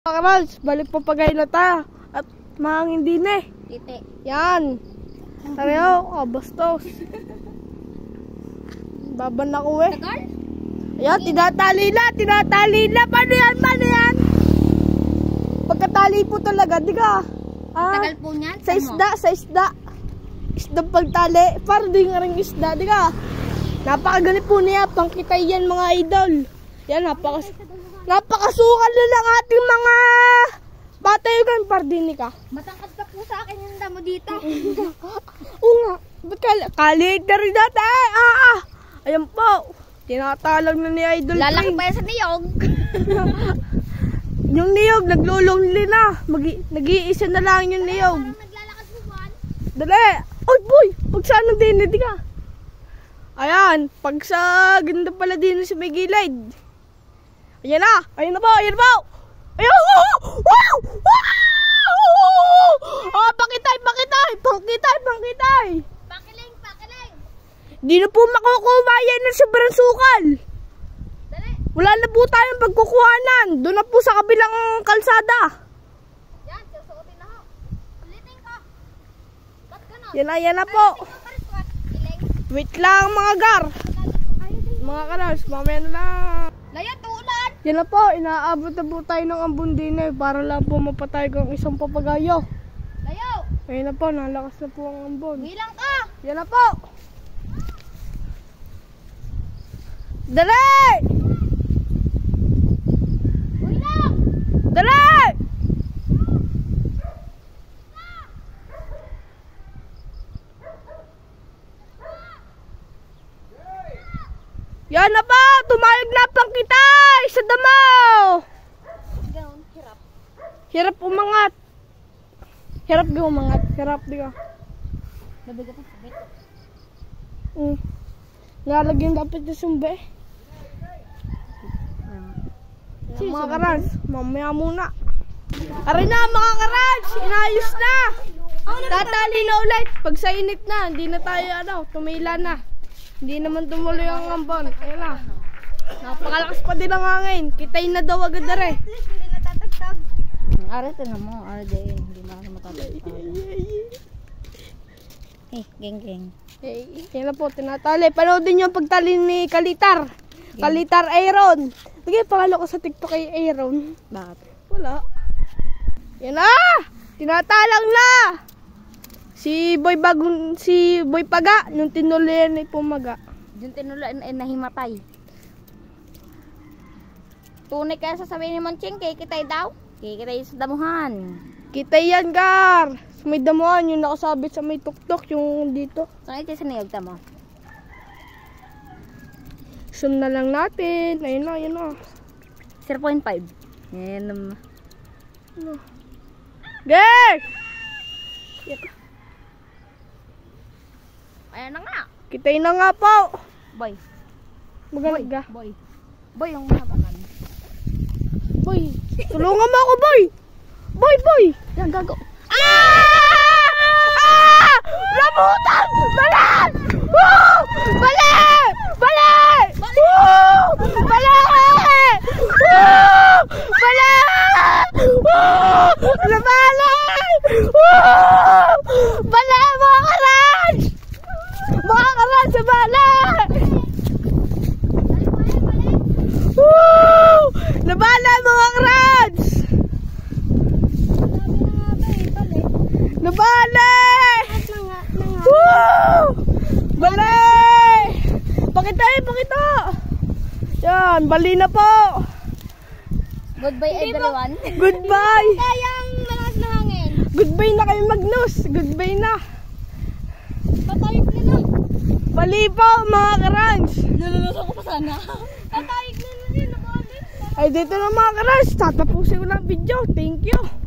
Karals, balik papagay na ta. At mahangin din eh. Titi. Yan. Tarayo, bastos. Baban ako eh. Tagal? Ayan, tinatali na. Paano yan? Pagkatali po talaga, di ka? Tagal po niyan? Sa isda. Isda pagtali. Parang di nga rin isda, di ka? Napakagalit po niya. Pangkitay yan mga idol. Yan, napakasukan na lang ating mga batayugan. Pardini ka. Matangkad ka po sa akin yung damo dito. Oo nga. Ba't kalit na rin natin? Ayan po. Tinatalag na ni Idol. Lalaki pa yan sa niyog. Yung niyog, naglulungli na. Nag-iisa na lang yung niyog. Naglalakad mo buwan. Dali. Oy boy, pag saan ang dinid ka? Ayan, pag sa ganda pala din sa may gilid. Ayan na po. Ayan! Wow! Pakitay! Pakiling! Di na po makukuha yan ng sobrang sukal. Dali! Wala na po tayong pagkukuhanan. Doon na po sa kabilang kalsada. Yan, susuotin na ho. Ulitin ko. Ba't ganon? Yan na po. Wait lang mga gar. Mga karas, mamaya na lang. Laya, tuulan! Yan na po, inaabot na po tayo ng ambon din eh. Para lang po mapatay kang isang papagayo. Layo! Ayun na po, nalakas na po ang ambon. Bilang ka! Yan na po. Dali! Bilang! Dali! Yan na po, tumayog na pang kitay sa damaw. Ganon, hirap. Hirap umangat. Hirap di ka. Nabigat ang sabit. Nalagyan dapat yung sumbe. Mga karans, mamaya muna. Aray na mga karans, inayos na. Tatali na ulit. Pag sa init na, hindi na tayo tumila na. Hindi naman tumuloy ang ambon. Ayun na. Napakalakas pa din ang hangin. Kitay na daw agad na rin. Hindi natatagtag. Arete na mo, arete. Hindi na ako matatagtag. Geng. Yan na po, tinatali. Panoodin nyo ang pagtali ni Kalitar. Kalitar Aaron. Sige, pangalo ko sa TikTok kay Aaron. Bakit? Wala. Yan na! Tinatalang na! Si Boy Paga, nung tinuloyan ay pumaga. Yung tinuloyan ay nahimatay. Tunay kaya sasabihin ni Monching, kikitay daw. Kikitay sa damuhan. Kitay yan, Gar. Sa may damuhan, yung nakasabit sa may tuktok, yung dito. Saan ito sinayog mo? Zoom na lang natin. Ayun na. 0.5. Yan naman. Gar! Ayan na nga. Kitay na nga po. Boy. Magalag ka. Boy, yung mahabakan. Boy, tulungan mo ako, boy. Boy. Yan, gago. Labutan! Balik! Balik, mga karans! Mga karans, balik! Nabala, mga karans! Nabala! Balik! Pakita! Yan, bali na po! Goodbye, everyone. Goodbye! Kayang malakas na hangin. Goodbye na kayo, Magnus! Goodbye na! Patayog na lang. Bali po, mga karans! Naluluso ko pa sana. Patayog na lang yun. Ay, dito na mga karans! Tatapusin ko na ang video. Thank you!